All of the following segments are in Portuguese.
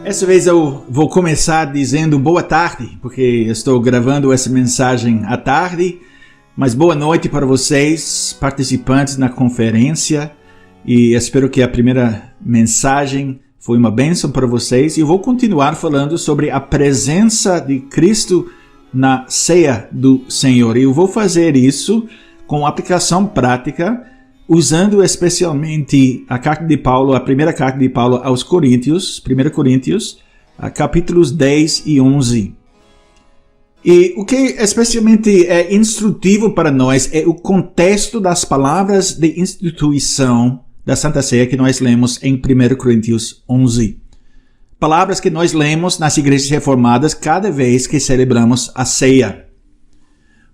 Essa vez eu vou começar dizendo boa tarde, porque eu estou gravando essa mensagem à tarde, mas boa noite para vocês, participantes na conferência, e espero que a primeira mensagem foi uma bênção para vocês, e eu vou continuar falando sobre a presença de Cristo na ceia do Senhor, e eu vou fazer isso com aplicação prática, usando especialmente a carta de Paulo, a primeira carta de Paulo aos Coríntios, 1 Coríntios, capítulos 10 e 11. E o que especialmente é instrutivo para nós é o contexto das palavras de instituição da Santa Ceia que nós lemos em 1 Coríntios 11. Palavras que nós lemos nas igrejas reformadas cada vez que celebramos a ceia.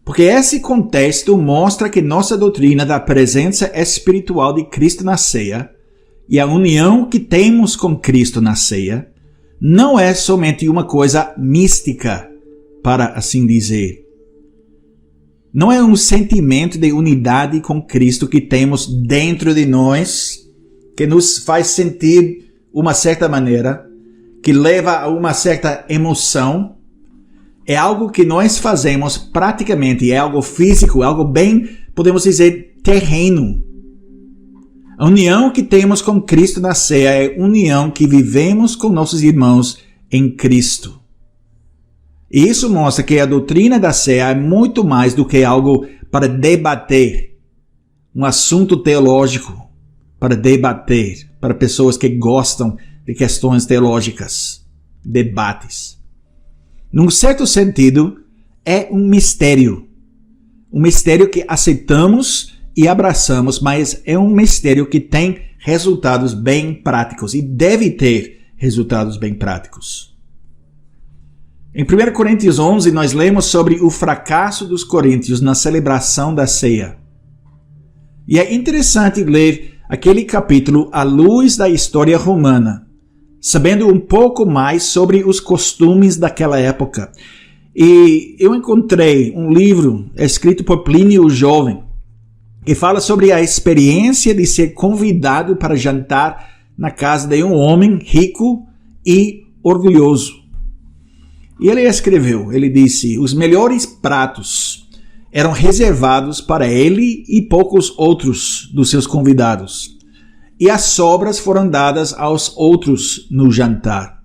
Porque esse contexto mostra que nossa doutrina da presença espiritual de Cristo na ceia e a união que temos com Cristo na ceia não é somente uma coisa mística, para assim dizer. Não é um sentimento de unidade com Cristo que temos dentro de nós, que nos faz sentir uma certa maneira, que leva a uma certa emoção. É algo que nós fazemos praticamente, é algo físico, é algo bem, podemos dizer, terreno. A união que temos com Cristo na ceia é a união que vivemos com nossos irmãos em Cristo. E isso mostra que a doutrina da ceia é muito mais do que algo para debater, um assunto teológico para debater, para pessoas que gostam de questões teológicas, debates. Num certo sentido, é um mistério que aceitamos e abraçamos, mas é um mistério que tem resultados bem práticos e deve ter resultados bem práticos. Em 1 Coríntios 11, nós lemos sobre o fracasso dos coríntios na celebração da ceia. E é interessante ler aquele capítulo à luz da história romana, sabendo um pouco mais sobre os costumes daquela época. E eu encontrei um livro escrito por Plínio o Jovem, que fala sobre a experiência de ser convidado para jantar na casa de um homem rico e orgulhoso. E ele escreveu, ele disse, os melhores pratos eram reservados para ele e poucos outros dos seus convidados. E as sobras foram dadas aos outros no jantar.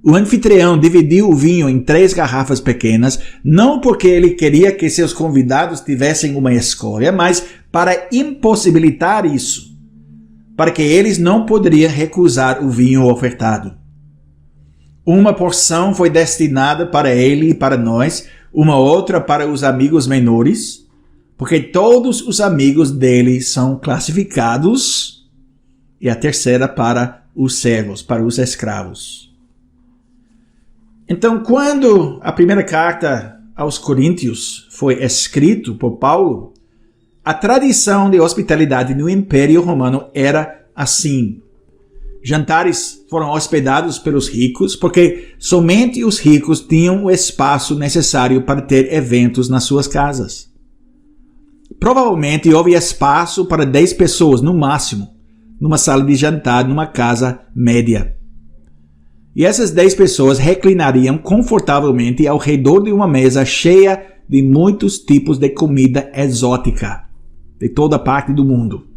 O anfitrião dividiu o vinho em 3 garrafas pequenas, não porque ele queria que seus convidados tivessem uma escolha, mas para impossibilitar isso, para que eles não poderiam recusar o vinho ofertado. Uma porção foi destinada para ele e para nós, uma outra para os amigos menores, porque todos os amigos dele são classificados, e a terceira para os servos, para os escravos. Então, quando a primeira carta aos Coríntios foi escrita por Paulo, a tradição de hospitalidade no Império Romano era assim. Jantares foram hospedados pelos ricos, porque somente os ricos tinham o espaço necessário para ter eventos nas suas casas. Provavelmente houve espaço para 10 pessoas no máximo, numa sala de jantar, numa casa média. E essas 10 pessoas reclinariam confortavelmente ao redor de uma mesa cheia de muitos tipos de comida exótica, de toda parte do mundo,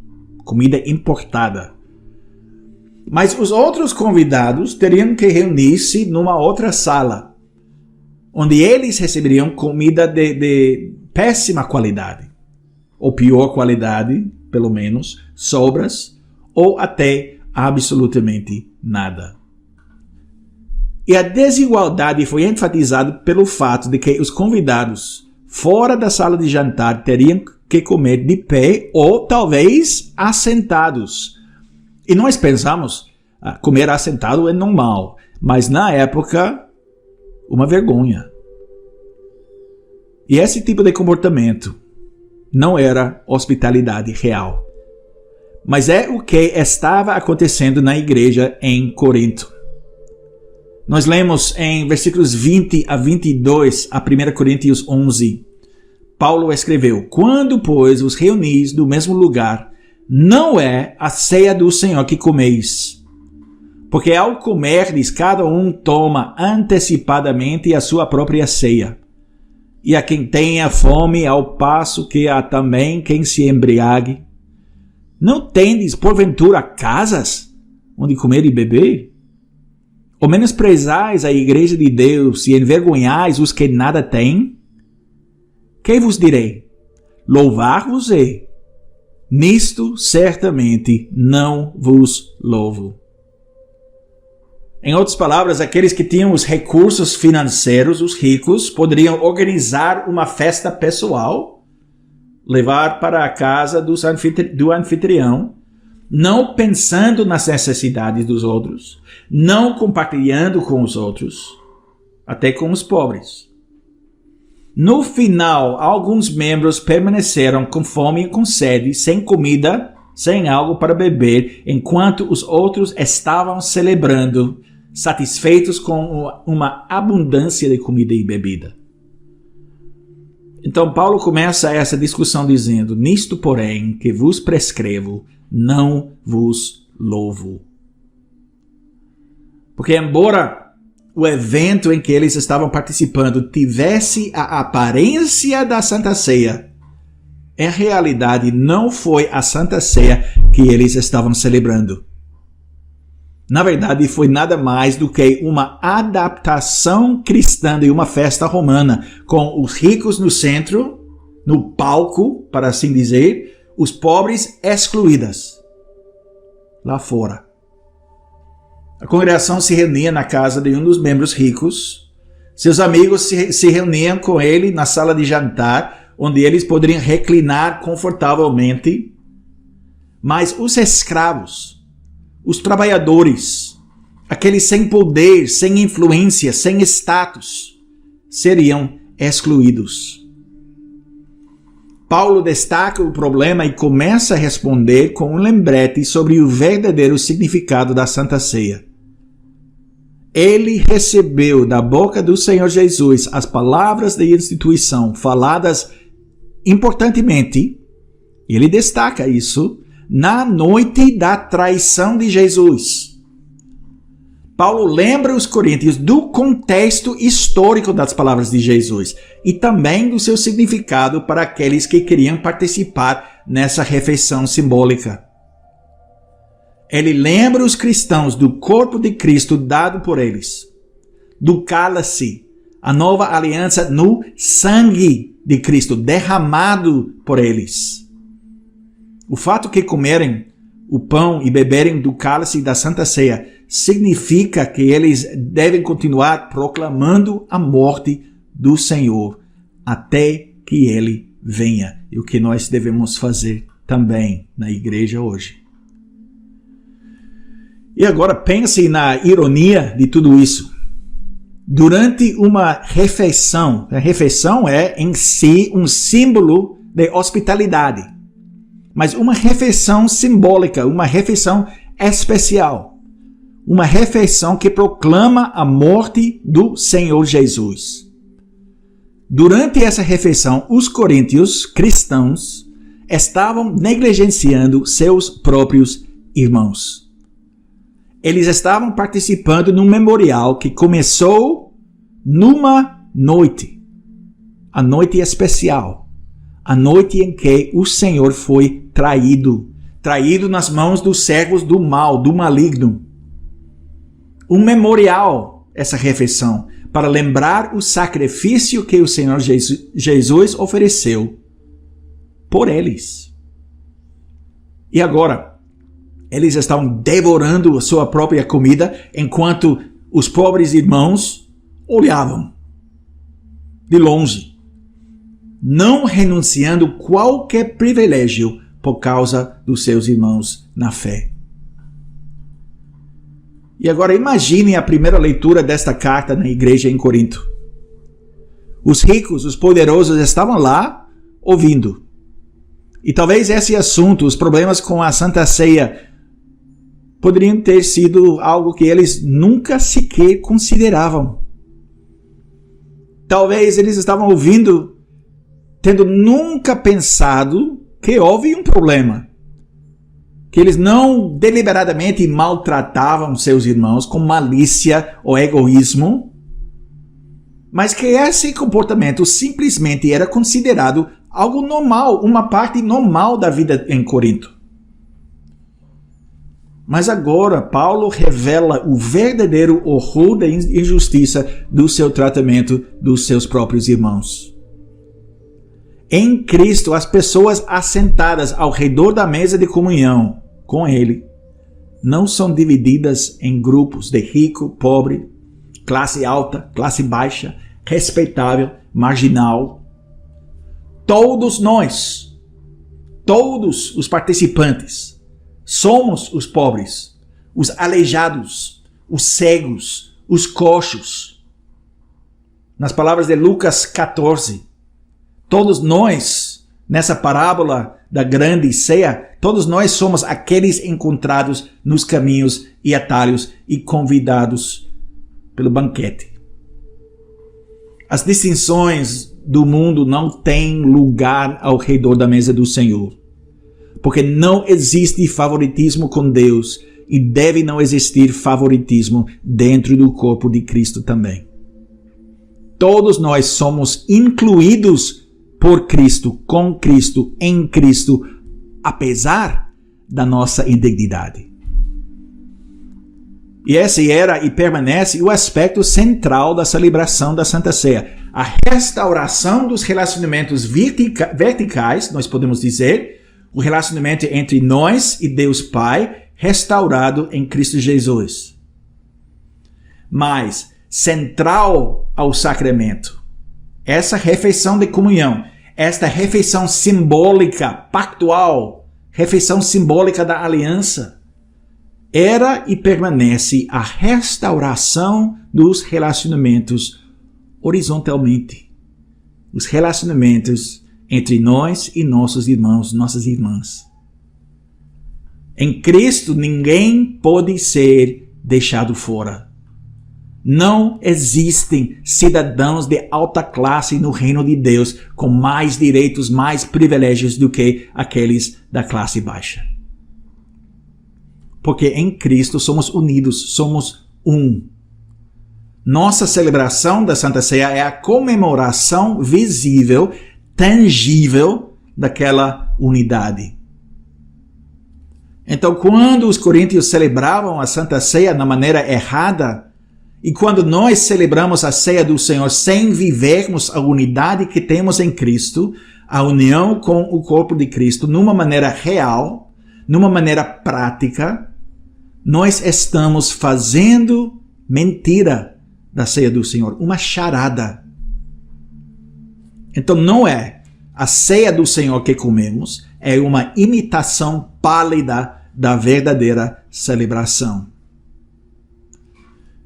comida importada. Mas os outros convidados teriam que reunir-se numa outra sala, onde eles receberiam comida de péssima qualidade, ou pior qualidade, pelo menos, sobras, ou até absolutamente nada. E a desigualdade foi enfatizada pelo fato de que os convidados fora da sala de jantar teriam que comer de pé ou talvez assentados. E nós pensamos, comer assentado é normal, mas na época, uma vergonha. E esse tipo de comportamento não era hospitalidade real. Mas é o que estava acontecendo na igreja em Corinto. Nós lemos em versículos 20 a 22, a 1 Coríntios 11. Paulo escreveu, quando, pois, os reunis no mesmo lugar, não é a ceia do Senhor que comeis. Porque ao comerdes, cada um toma antecipadamente a sua própria ceia. E a quem tenha fome, ao passo que há também quem se embriague. Não tendes, porventura, casas onde comer e beber? Ou menosprezais a igreja de Deus e envergonhais os que nada têm? Que vos direi? Louvar-vos-ei. Nisto certamente não vos louvo. Em outras palavras, aqueles que tinham os recursos financeiros, os ricos, poderiam organizar uma festa pessoal, levar para a casa do anfitrião, não pensando nas necessidades dos outros, não compartilhando com os outros, até com os pobres. No final, alguns membros permaneceram com fome e com sede, sem comida, sem algo para beber, enquanto os outros estavam celebrando, satisfeitos com uma abundância de comida e bebida. Então Paulo começa essa discussão dizendo: nisto, porém, que vos prescrevo, não vos louvo. Porque embora o evento em que eles estavam participando tivesse a aparência da Santa Ceia, em realidade não foi a Santa Ceia que eles estavam celebrando. Na verdade, foi nada mais do que uma adaptação cristã de uma festa romana, com os ricos no centro, no palco, para assim dizer, os pobres excluídos, lá fora. A congregação se reunia na casa de um dos membros ricos, seus amigos se reuniam com ele na sala de jantar, onde eles poderiam reclinar confortavelmente, mas os escravos, os trabalhadores, aqueles sem poder, sem influência, sem status, seriam excluídos. Paulo destaca o problema e começa a responder com um lembrete sobre o verdadeiro significado da Santa Ceia. Ele recebeu da boca do Senhor Jesus as palavras de instituição faladas importantemente, e ele destaca isso, na noite da traição de Jesus. Paulo lembra os coríntios do contexto histórico das palavras de Jesus e também do seu significado para aqueles que queriam participar nessa refeição simbólica. Ele lembra os cristãos do corpo de Cristo dado por eles, do cálice, a nova aliança no sangue de Cristo derramado por eles. O fato que comerem o pão e beberem do cálice da Santa Ceia significa que eles devem continuar proclamando a morte do Senhor até que Ele venha. E o que nós devemos fazer também na igreja hoje. E agora pense na ironia de tudo isso. Durante uma refeição, a refeição é em si um símbolo de hospitalidade. Mas uma refeição simbólica, uma refeição especial. Uma refeição que proclama a morte do Senhor Jesus. Durante essa refeição, os coríntios cristãos estavam negligenciando seus próprios irmãos. Eles estavam participando num memorial que começou numa noite. A noite especial. A noite em que o Senhor foi traído nas mãos dos servos do mal, do maligno. Um memorial, essa refeição, para lembrar o sacrifício que o Senhor Jesus ofereceu por eles. E agora, eles estavam devorando a sua própria comida, enquanto os pobres irmãos olhavam de longe, não renunciando qualquer privilégio por causa dos seus irmãos na fé. E agora imagine a primeira leitura desta carta na igreja em Corinto. Os ricos, os poderosos estavam lá ouvindo. E talvez esse assunto, os problemas com a Santa Ceia, poderiam ter sido algo que eles nunca sequer consideravam. Talvez eles estavam ouvindo, tendo nunca pensado que houve um problema. que eles não deliberadamente maltratavam seus irmãos com malícia ou egoísmo, mas que esse comportamento simplesmente era considerado algo normal, uma parte normal da vida em Corinto. Mas agora Paulo revela o verdadeiro horror da injustiça do seu tratamento dos seus próprios irmãos. Em Cristo, as pessoas assentadas ao redor da mesa de comunhão com Ele não são divididas em grupos de rico, pobre, classe alta, classe baixa, respeitável, marginal. Todos nós, todos os participantes, somos os pobres, os aleijados, os cegos, os coxos. Nas palavras de Lucas 14, todos nós, nessa parábola da grande ceia, todos nós somos aqueles encontrados nos caminhos e atalhos e convidados pelo banquete. As distinções do mundo não têm lugar ao redor da mesa do Senhor, porque não existe favoritismo com Deus e deve não existir favoritismo dentro do corpo de Cristo também. Todos nós somos incluídos por Cristo, com Cristo, em Cristo, apesar da nossa indignidade. E esse era e permanece o aspecto central da celebração da Santa Ceia. A restauração dos relacionamentos verticais, nós podemos dizer, o relacionamento entre nós e Deus Pai, restaurado em Cristo Jesus. Mas, central ao sacramento, essa refeição de comunhão, esta refeição simbólica, pactual, refeição simbólica da aliança, era e permanece a restauração dos relacionamentos horizontalmente. Os relacionamentos entre nós e nossos irmãos, nossas irmãs. Em Cristo, ninguém pode ser deixado fora. Não existem cidadãos de alta classe no reino de Deus com mais direitos, mais privilégios do que aqueles da classe baixa. Porque em Cristo somos unidos, somos um. Nossa celebração da Santa Ceia é a comemoração visível, tangível daquela unidade. Então, quando os coríntios celebravam a Santa Ceia da maneira errada, e quando nós celebramos a ceia do Senhor sem vivermos a unidade que temos em Cristo, a união com o corpo de Cristo, numa maneira real, numa maneira prática, nós estamos fazendo mentira da ceia do Senhor, uma charada. Então não é a ceia do Senhor que comemos, é uma imitação pálida da verdadeira celebração.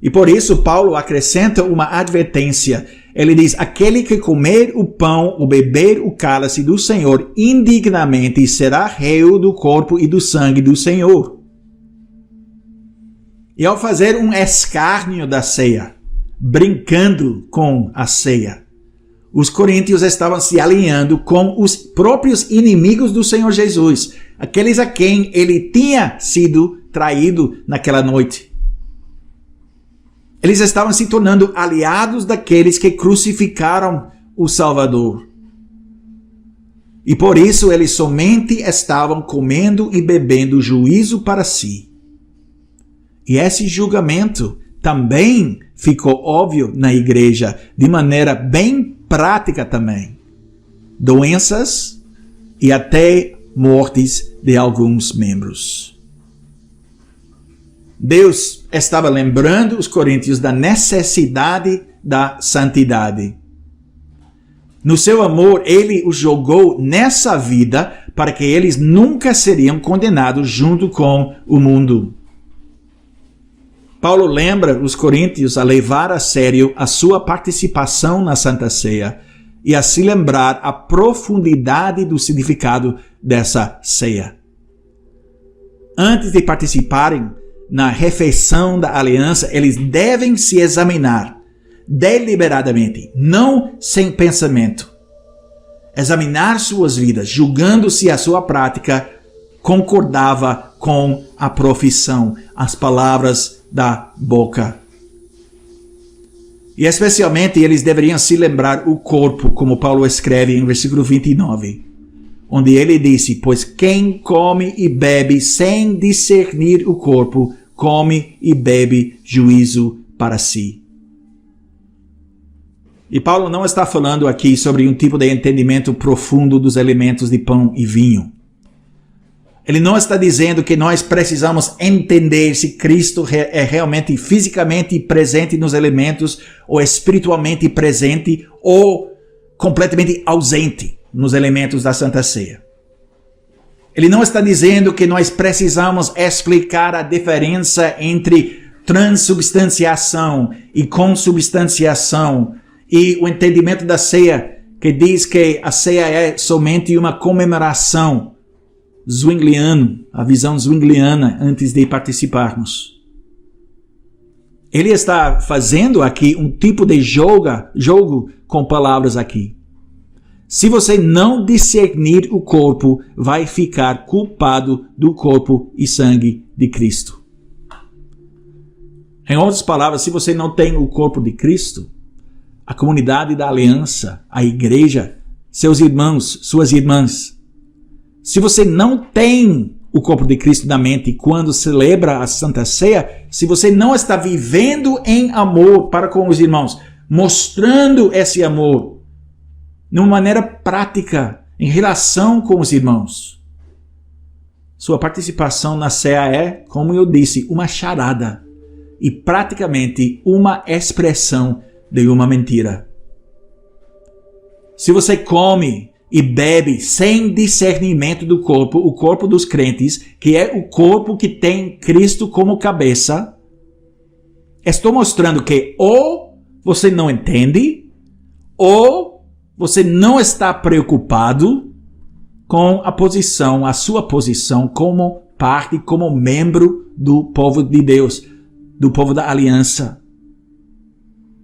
E por isso Paulo acrescenta uma advertência. Ele diz, aquele que comer o pão ou beber o cálice do Senhor indignamente será réu do corpo e do sangue do Senhor. E ao fazer um escárnio da ceia, brincando com a ceia, os coríntios estavam se alinhando com os próprios inimigos do Senhor Jesus, aqueles a quem ele tinha sido traído naquela noite. Eles estavam se tornando aliados daqueles que crucificaram o Salvador. E por isso eles somente estavam comendo e bebendo juízo para si. E esse julgamento também ficou óbvio na igreja, de maneira bem prática também. Doenças e até mortes de alguns membros. Deus estava lembrando os coríntios da necessidade da santidade. No seu amor, ele os jogou nessa vida para que eles nunca seriam condenados junto com o mundo. Paulo lembra os coríntios a levar a sério a sua participação na Santa Ceia e a se lembrar a profundidade do significado dessa ceia. Antes de participarem na refeição da aliança, eles devem se examinar deliberadamente, não sem pensamento. Examinar suas vidas, julgando se a sua prática concordava com a profissão, as palavras da boca. E especialmente eles deveriam se lembrar o corpo, como Paulo escreve em versículo 29, onde ele disse: pois quem come e bebe sem discernir o corpo, come e bebe juízo para si. E Paulo não está falando aqui sobre um tipo de entendimento profundo dos elementos de pão e vinho. Ele não está dizendo que nós precisamos entender se Cristo é realmente fisicamente presente nos elementos, ou espiritualmente presente, ou completamente ausente nos elementos da Santa Ceia. Ele não está dizendo que nós precisamos explicar a diferença entre transubstanciação e consubstanciação, e o entendimento da ceia, que diz que a ceia é somente uma comemoração, Zwingliano, a visão zwingliana antes de participarmos. Ele está fazendo aqui um tipo de jogo com palavras aqui. Se você não discernir o corpo, vai ficar culpado do corpo e sangue de Cristo. Em outras palavras, se você não tem o corpo de Cristo, a comunidade da aliança, a igreja, seus irmãos, suas irmãs, se você não tem o corpo de Cristo na mente quando celebra a Santa Ceia, se você não está vivendo em amor para com os irmãos, mostrando esse amor de uma maneira prática em relação com os irmãos, sua participação na ceia é, como eu disse, uma charada e praticamente uma expressão de uma mentira. Se você come e bebe sem discernimento do corpo, o corpo dos crentes, que é o corpo que tem Cristo como cabeça, estou mostrando que ou você não entende, ou você não está preocupado com a sua posição como parte, como membro do povo de Deus, do povo da aliança.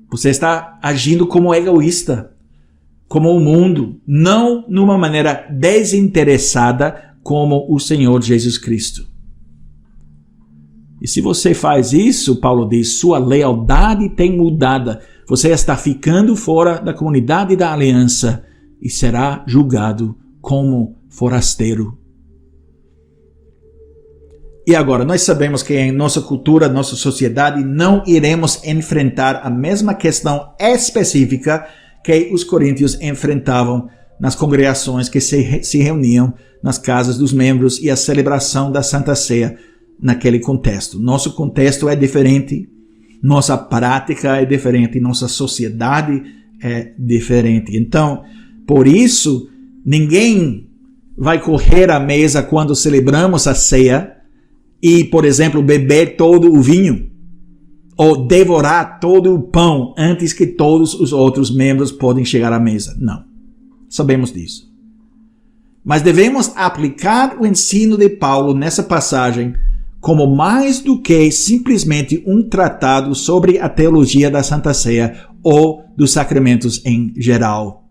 Você está agindo como egoísta, como o mundo, não numa maneira desinteressada como o Senhor Jesus Cristo. E se você faz isso, Paulo diz, sua lealdade tem mudado. Você está ficando fora da comunidade da aliança e será julgado como forasteiro. E agora, nós sabemos que em nossa cultura, nossa sociedade, não iremos enfrentar a mesma questão específica que os coríntios enfrentavam nas congregações que se reuniam nas casas dos membros e a celebração da Santa Ceia naquele contexto. Nosso contexto é diferente, nossa prática é diferente, nossa sociedade é diferente. Então, por isso, ninguém vai correr à mesa quando celebramos a ceia e, por exemplo, beber todo o vinho ou devorar todo o pão antes que todos os outros membros podem chegar à mesa. Não. Sabemos disso. Mas devemos aplicar o ensino de Paulo nessa passagem como mais do que simplesmente um tratado sobre a teologia da Santa Ceia ou dos sacramentos em geral.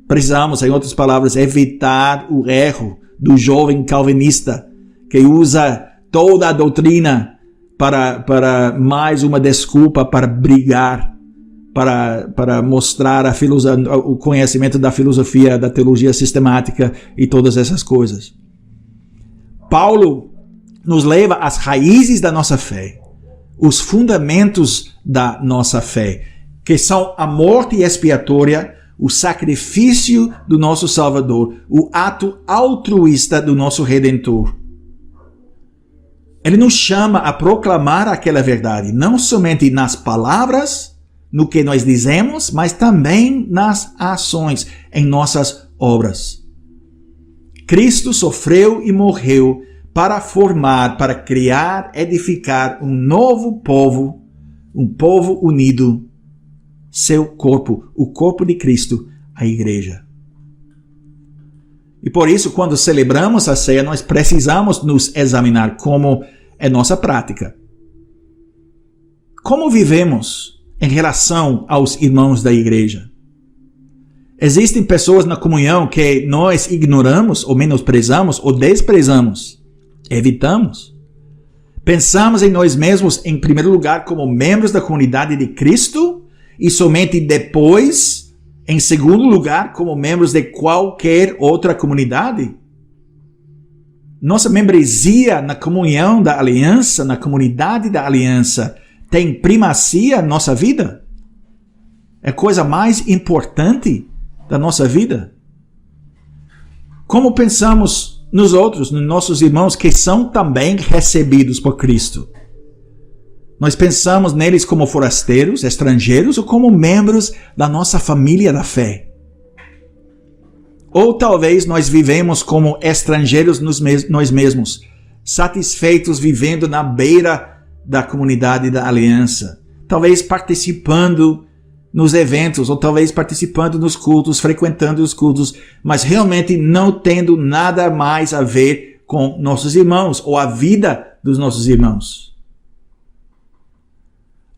Precisamos, em outras palavras, evitar o erro do jovem calvinista que usa toda a doutrina para mais uma desculpa para brigar, para mostrar o conhecimento da filosofia, da teologia sistemática e todas essas coisas. Paulo nos leva às raízes da nossa fé, os fundamentos da nossa fé, que são a morte expiatória, o sacrifício do nosso Salvador, o ato altruísta do nosso Redentor. Ele nos chama a proclamar aquela verdade, não somente nas palavras, no que nós dizemos, mas também nas ações, em nossas obras. Cristo sofreu e morreu para formar, para criar, edificar um novo povo, um povo unido, seu corpo, o corpo de Cristo, a igreja. E por isso, quando celebramos a ceia, nós precisamos nos examinar como é nossa prática. Como vivemos em relação aos irmãos da igreja? Existem pessoas na comunhão que nós ignoramos, ou menosprezamos, ou desprezamos, evitamos. Pensamos em nós mesmos, em primeiro lugar, como membros da comunidade de Cristo, e somente depois, em segundo lugar, como membros de qualquer outra comunidade. Nossa membresia na comunhão da aliança, na comunidade da aliança, tem primazia na nossa vida? É a coisa mais importante da nossa vida? Como pensamos nos outros, nos nossos irmãos que são também recebidos por Cristo? Nós pensamos neles como forasteiros, estrangeiros ou como membros da nossa família da fé? Ou talvez nós vivemos como estrangeiros nós mesmos, satisfeitos vivendo na beira da comunidade da aliança, talvez participando nos eventos, ou talvez participando nos cultos, frequentando os cultos, mas realmente não tendo nada mais a ver com nossos irmãos, ou a vida dos nossos irmãos.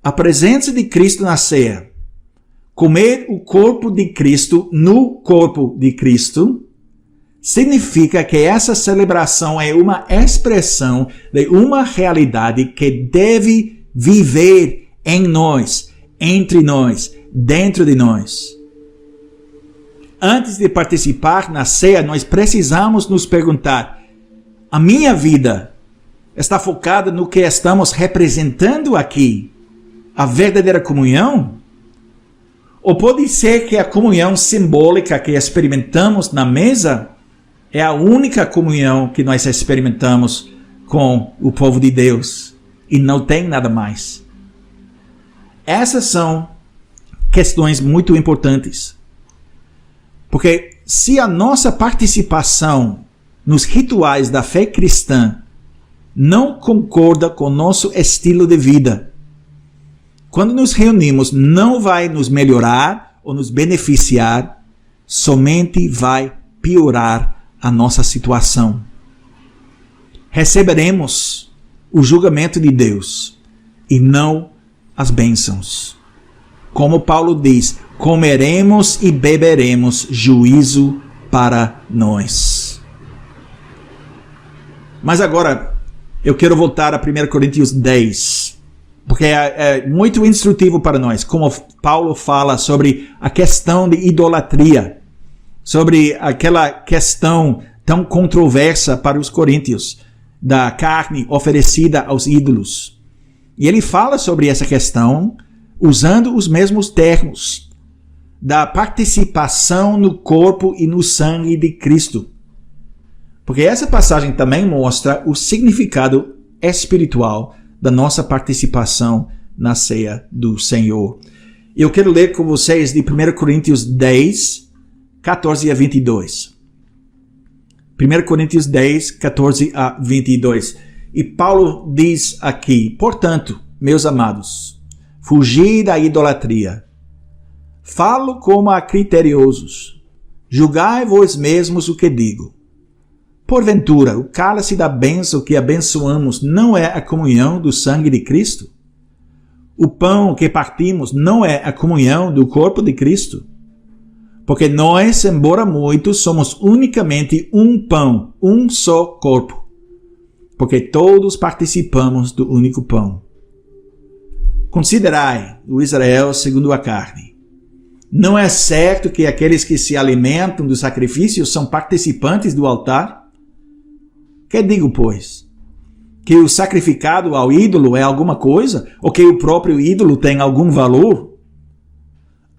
A presença de Cristo na ceia, comer o corpo de Cristo no corpo de Cristo, significa que essa celebração é uma expressão de uma realidade que deve viver em nós, entre nós, dentro de nós. Antes de participar na ceia, nós precisamos nos perguntar: a minha vida está focada no que estamos representando aqui? A verdadeira comunhão? Ou pode ser que a comunhão simbólica que experimentamos na mesa é a única comunhão que nós experimentamos com o povo de Deus e não tem nada mais? Essas são questões muito importantes. Porque se a nossa participação nos rituais da fé cristã não concorda com o nosso estilo de vida, quando nos reunimos não vai nos melhorar ou nos beneficiar, somente vai piorar a nossa situação. Receberemos o julgamento de Deus e não as bênçãos. Como Paulo diz, comeremos e beberemos juízo para nós. Mas agora, eu quero voltar a 1 Coríntios 10, porque é muito instrutivo para nós, como Paulo fala sobre a questão de idolatria, sobre aquela questão tão controversa para os coríntios, da carne oferecida aos ídolos. E ele fala sobre essa questão usando os mesmos termos da participação no corpo e no sangue de Cristo. Porque essa passagem também mostra o significado espiritual da nossa participação na ceia do Senhor. Eu quero ler com vocês de 1 Coríntios 10, 14 a 22. 1 Coríntios 10, 14 a 22. E Paulo diz aqui: portanto, meus amados, fugi da idolatria. Falo como a criteriosos. Julgai vós mesmos o que digo. Porventura, o cálice da bênção que abençoamos não é a comunhão do sangue de Cristo? O pão que partimos não é a comunhão do corpo de Cristo? Porque nós, embora muitos, somos unicamente um pão, um só corpo. Porque todos participamos do único pão. Considerai o Israel segundo a carne. Não é certo que aqueles que se alimentam dos sacrifícios são participantes do altar? Que digo, pois? Que o sacrificado ao ídolo é alguma coisa? Ou que o próprio ídolo tem algum valor?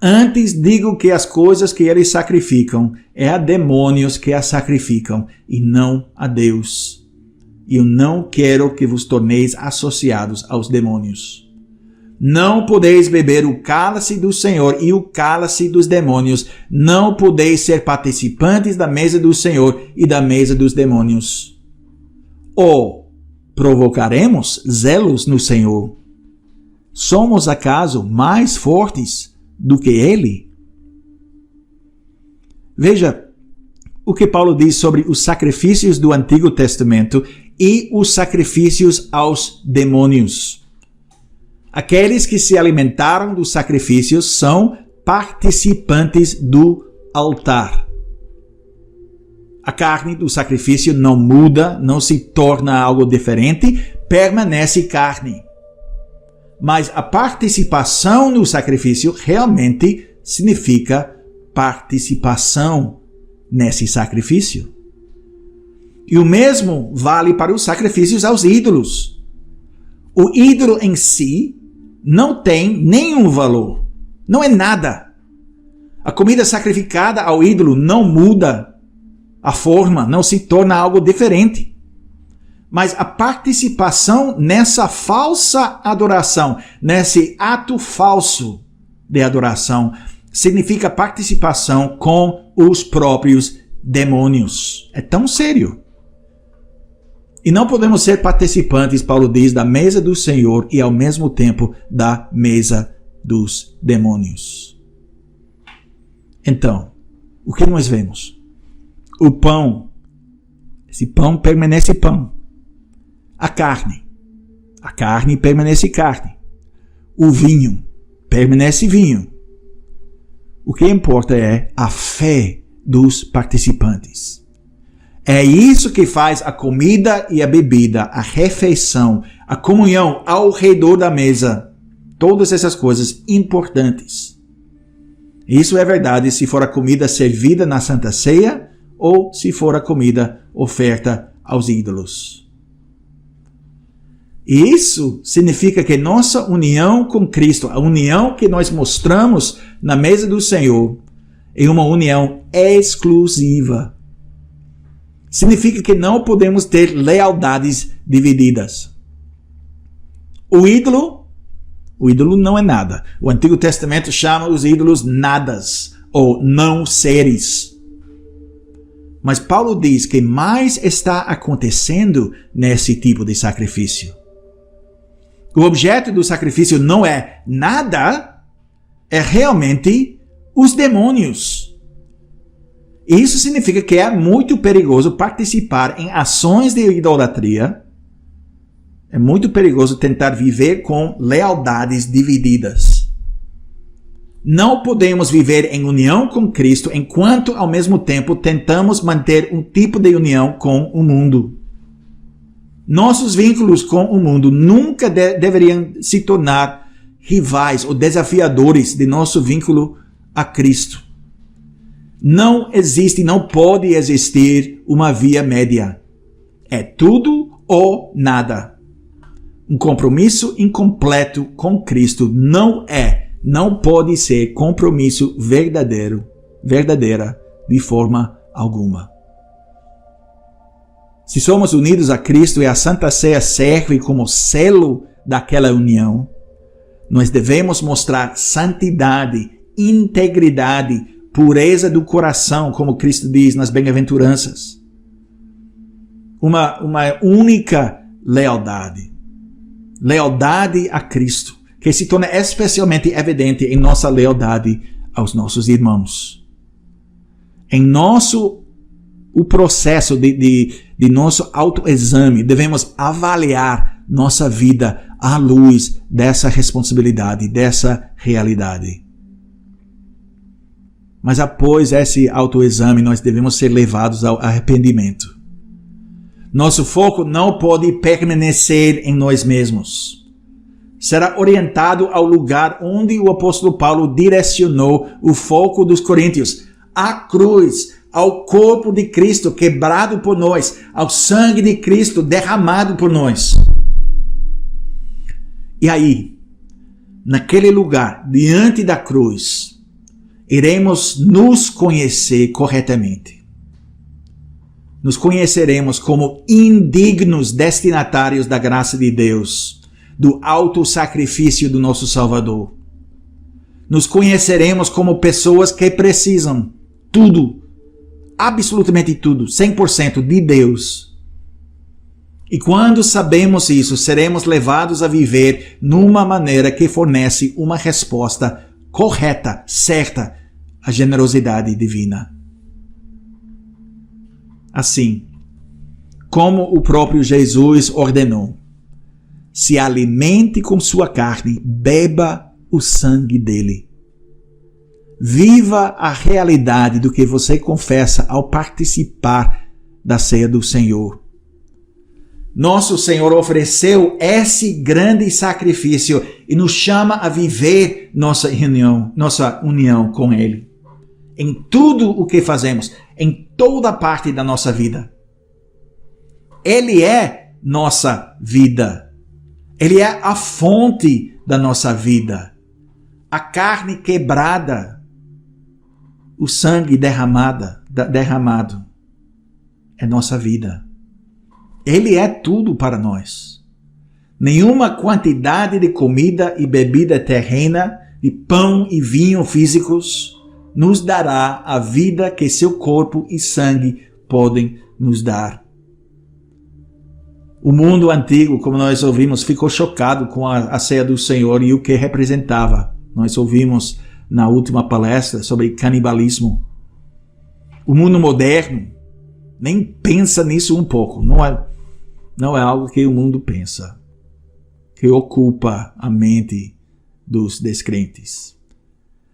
Antes digo que as coisas que eles sacrificam é a demônios que as sacrificam e não a Deus. E eu não quero que vos torneis associados aos demônios. Não podeis beber o cálice do Senhor e o cálice dos demônios. Não podeis ser participantes da mesa do Senhor e da mesa dos demônios. Ou provocaremos zelos no Senhor? Somos acaso mais fortes do que Ele? Veja o que Paulo diz sobre os sacrifícios do Antigo Testamento e os sacrifícios aos demônios. Aqueles que se alimentaram dos sacrifícios são participantes do altar. A carne do sacrifício não muda, não se torna algo diferente, permanece carne. Mas a participação no sacrifício realmente significa participação nesse sacrifício. E o mesmo vale para os sacrifícios aos ídolos. O ídolo em si não tem nenhum valor, não é nada. A comida sacrificada ao ídolo não muda a forma, não se torna algo diferente. Mas a participação nessa falsa adoração, nesse ato falso de adoração, significa participação com os próprios demônios. É tão sério. E não podemos ser participantes, Paulo diz, da mesa do Senhor e ao mesmo tempo da mesa dos demônios. Então, o que nós vemos? O pão, esse pão permanece pão. A carne permanece carne. O vinho permanece vinho. O que importa é a fé dos participantes. É isso que faz a comida e a bebida, a refeição, a comunhão ao redor da mesa. Todas essas coisas importantes. Isso é verdade se for a comida servida na Santa Ceia ou se for a comida oferta aos ídolos. Isso significa que nossa união com Cristo, a união que nós mostramos na mesa do Senhor, é uma união exclusiva. Significa que não podemos ter lealdades divididas. O ídolo não é nada. O Antigo Testamento chama os ídolos nadas ou não seres. Mas Paulo diz que mais está acontecendo nesse tipo de sacrifício. O objeto do sacrifício não é nada, é realmente os demônios. Isso significa que é muito perigoso participar em ações de idolatria. É muito perigoso tentar viver com lealdades divididas. Não podemos viver em união com Cristo enquanto, ao mesmo tempo, tentamos manter um tipo de união com o mundo. Nossos vínculos com o mundo nunca deveriam se tornar rivais ou desafiadores de nosso vínculo a Cristo. Não existe, não pode existir uma via média. É tudo ou nada. Um compromisso incompleto com Cristo não pode ser compromisso verdadeira de forma alguma. Se somos unidos a Cristo e a Santa Ceia serve como selo daquela união, nós devemos mostrar santidade, integridade, pureza do coração, como Cristo diz nas bem-aventuranças. Uma única lealdade. Lealdade a Cristo, que se torna especialmente evidente em nossa lealdade aos nossos irmãos. O processo de nosso autoexame, devemos avaliar nossa vida à luz dessa responsabilidade, dessa realidade. Mas após esse autoexame, nós devemos ser levados ao arrependimento. Nosso foco não pode permanecer em nós mesmos. Será orientado ao lugar onde o apóstolo Paulo direcionou o foco dos coríntios, a cruz, ao corpo de Cristo quebrado por nós, ao sangue de Cristo derramado por nós. E aí, naquele lugar, diante da cruz, iremos nos conhecer corretamente. Nos conheceremos como indignos destinatários da graça de Deus, do auto-sacrifício do nosso Salvador. Nos conheceremos como pessoas que precisam tudo, absolutamente tudo, 100% de Deus. E quando sabemos isso, seremos levados a viver numa maneira que fornece uma resposta correta, certa, à generosidade divina. Assim, como o próprio Jesus ordenou, se alimente com sua carne, beba o sangue dele. Viva a realidade do que você confessa ao participar da ceia do Senhor. Nosso Senhor ofereceu esse grande sacrifício e nos chama a viver nossa união com Ele. Em tudo o que fazemos, em toda parte da nossa vida. Ele é nossa vida. Ele é a fonte da nossa vida. A carne quebrada, o sangue derramado é nossa vida. Ele é tudo para nós. Nenhuma quantidade de comida e bebida terrena, de pão e vinho físicos, nos dará a vida que seu corpo e sangue podem nos dar. O mundo antigo, como nós ouvimos, ficou chocado com a ceia do Senhor e o que representava. Nós ouvimos na última palestra sobre canibalismo. O mundo moderno nem pensa nisso um pouco. Não é algo que o mundo pensa, que ocupa a mente dos descrentes.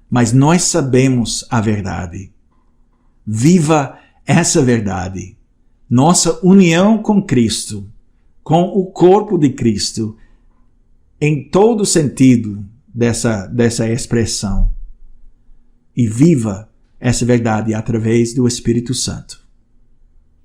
Mas nós sabemos a verdade. Viva essa verdade. Nossa união com Cristo, com o corpo de Cristo, em todo sentido dessa expressão. E viva essa verdade através do Espírito Santo.